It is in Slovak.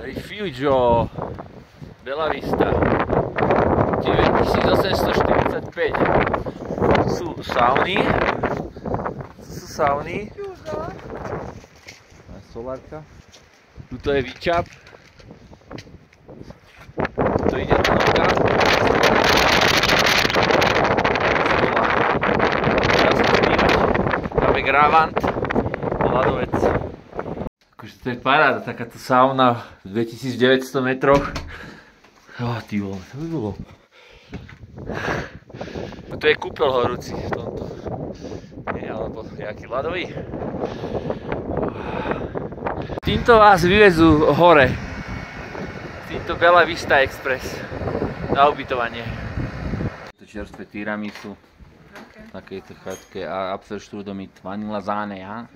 Rifugio Bella Vista 9845. Tu sú sauny. Solárka. Tuto je výčap. Tu ide tunovka. Dá sa tu bývať. Máme Gravant a ľadovec. Akože to je paráda, takáto sauna v 2900 metroch. Ty vole, to by bolo. A tu je kúpeľ horúci v tomto. Nie, alebo nejaký ľadový. Týmto vás vyvezú hore. Týmto Bella Vista Express na ubytovanie. To čerstvé tiramisu. Takéto chatke a Apfelstrudel mit Vanillesáne, ja?